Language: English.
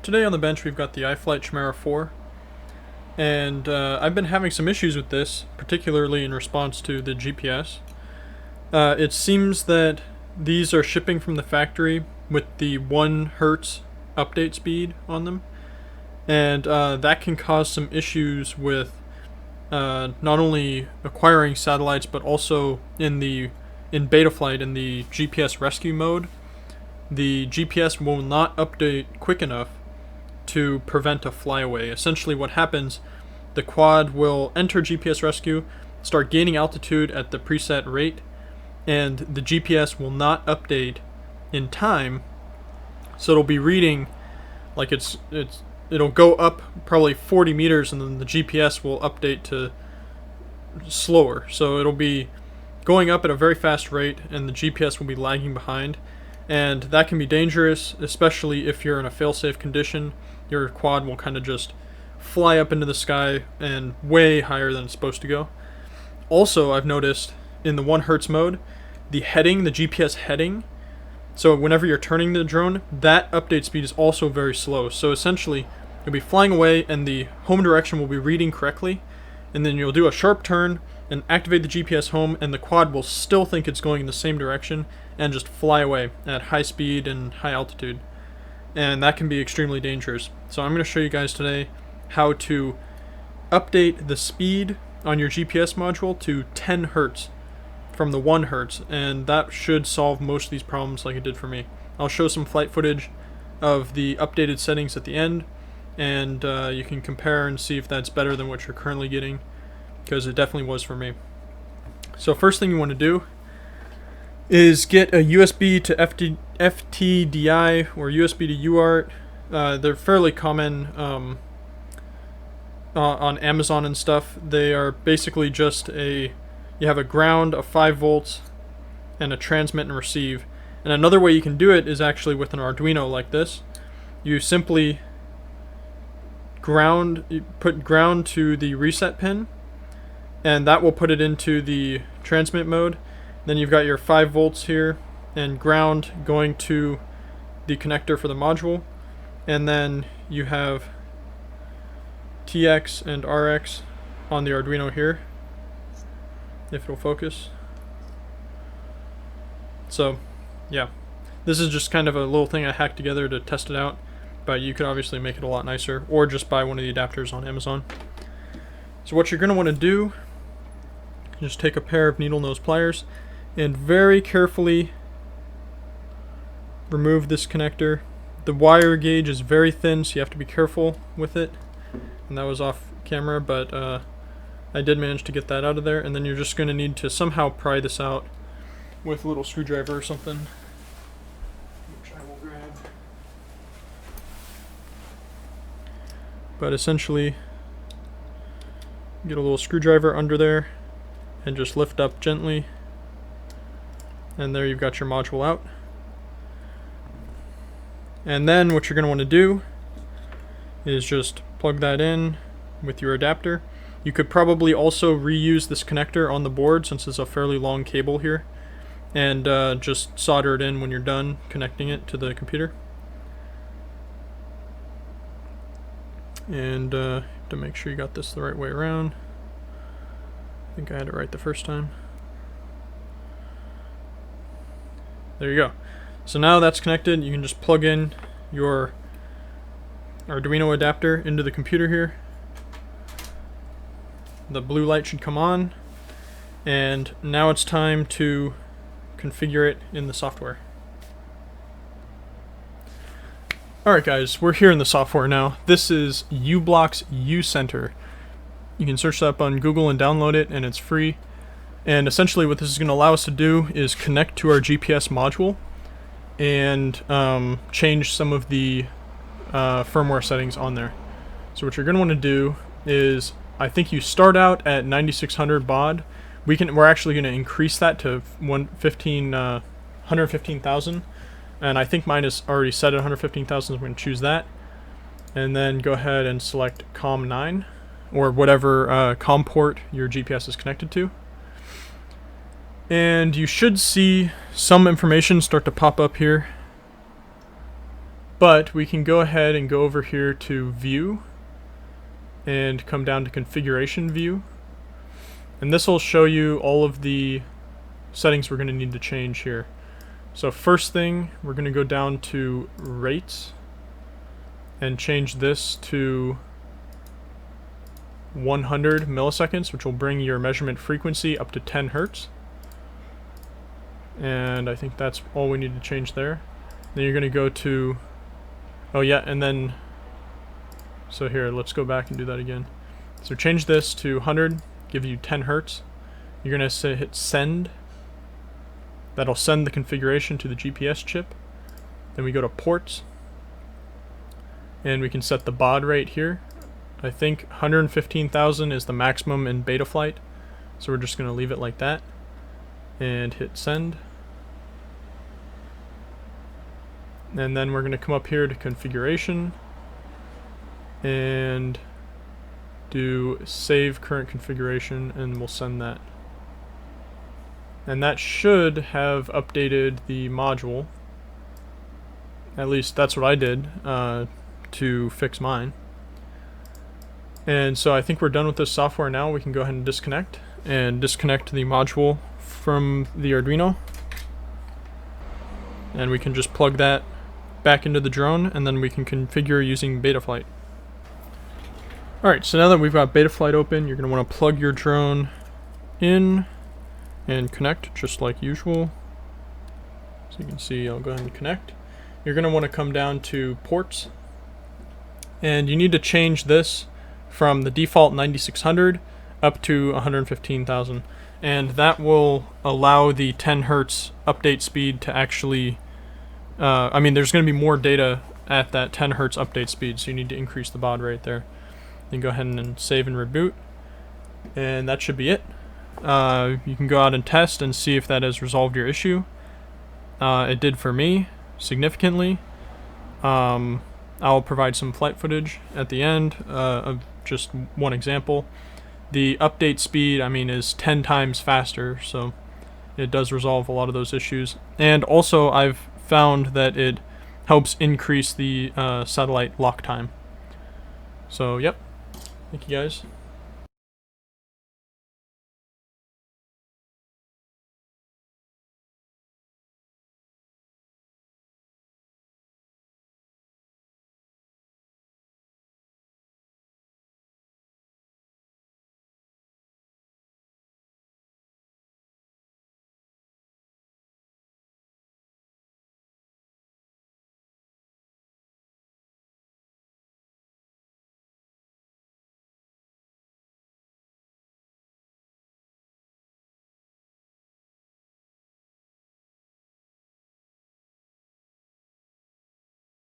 today on the bench we've got the iFlight Chimera 4, and I've been having some issues with this, particularly in response to the GPS. It seems that these are shipping from the factory with the 1 hertz update speed on them, and that can cause some issues with not only acquiring satellites but also in Betaflight in the GPS rescue mode. The GPS will not update quick enough to prevent a flyaway. Essentially what happens, the quad will enter GPS rescue, start gaining altitude at the preset rate, and the GPS will not update in time, so it'll be reading like it'll go up probably 40 meters and then the GPS will update to slower. So it'll be going up at a very fast rate and the GPS will be lagging behind. And that can be dangerous, especially if you're in a fail-safe condition. Your quad will kind of just fly up into the sky and way higher than it's supposed to go. Also, I've noticed in the 1 hertz mode, the GPS heading, so whenever you're turning the drone, that update speed is also very slow. So essentially, you'll be flying away and the home direction will be reading correctly, and then you'll do a sharp turn and activate the GPS home, and the quad will still think it's going in the same direction and just fly away at high speed and high altitude. And that can be extremely dangerous. So I'm going to show you guys today how to update the speed on your GPS module to 10 hertz from the 1 hertz, and that should solve most of these problems like it did for me. I'll show some flight footage of the updated settings at the end, and you can compare and see if that's better than what you're currently getting, because it definitely was for me. So first thing you want to do is get a USB to FTDI or USB to UART. They're fairly common on Amazon and stuff. They are basically just you have a ground, a 5 volts, and a transmit and receive. And another way you can do it is actually with an Arduino like this. You simply put ground to the reset pin, and that will put it into the transmit mode. Then you've got your 5 volts here and ground going to the connector for the module, and then you have TX and RX on the Arduino here, if it'll focus. So yeah, this is just kind of a little thing I hacked together to test it out, but you could obviously make it a lot nicer or just buy one of the adapters on Amazon. So what you're going to want to do, just take a pair of needle nose pliers and very carefully remove this connector. The wire gauge is very thin, so you have to be careful with it, and that was off camera, but I did manage to get that out of there. And then you're just going to need to somehow pry this out with a little screwdriver or something, which I will grab. But essentially, get a little screwdriver under there and just lift up gently, and there you've got your module out. And then what you're going to want to do is just plug that in with your adapter. You could probably also reuse this connector on the board since it's a fairly long cable here, and just solder it in when you're done connecting it to the computer. And to make sure you got this the right way around. I think I had it right the first time. There you go. So now that's connected, you can just plug in your Arduino adapter into the computer here. The blue light should come on, and now it's time to configure it in the software. Alright guys, we're here in the software now. This is ublox uCenter. You can search that up on Google and download it, and it's free. And essentially what this is going to allow us to do is connect to our GPS module and change some of the firmware settings on there. So what you're going to want to do is, I think you start out at 9600 baud. We're actually going to increase that to 115,000, and I think mine is already set at 115,000, so I'm going to choose that. And then go ahead and select COM9 or whatever COM port your GPS is connected to. And you should see some information start to pop up here. But we can go ahead and go over here to View and come down to Configuration View. And this will show you all of the settings we're going to need to change here. So first thing, we're going to go down to Rates and change this to 100 milliseconds, which will bring your measurement frequency up to 10 hertz. And I think that's all we need to change there. Then you're going to go to, oh yeah, and then, so here, let's go back and do that again. So change this to 100, give you 10 hertz. You're going to hit send. That'll send the configuration to the GPS chip. Then we go to ports, and we can set the baud rate here. I think 115,000 is the maximum in Betaflight, so we're just going to leave it like that and hit send. And then we're going to come up here to configuration and do save current configuration, and we'll send that. And that should have updated the module. At least that's what I did to fix mine. And so I think we're done with this software now. We can go ahead and disconnect the module from the Arduino. And we can just plug that back into the drone, and then we can configure using Betaflight. Alright, so now that we've got Betaflight open, you're going to want to plug your drone in and connect just like usual. So you can see, I'll go ahead and connect. You're going to want to come down to ports, and you need to change this from the default 9600 up to 115,000, and that will allow the 10 hertz update speed to actually I mean, there's going to be more data at that 10 hertz update speed, so you need to increase the baud rate there. Then go ahead and save and reboot, and that should be it. You can go out and test and see if that has resolved your issue. It did for me, significantly. I'll provide some flight footage at the end of just one example. The update speed, I mean, is 10 times faster, so it does resolve a lot of those issues. And also, I've found that it helps increase the satellite lock time. So, yep. Thank you guys.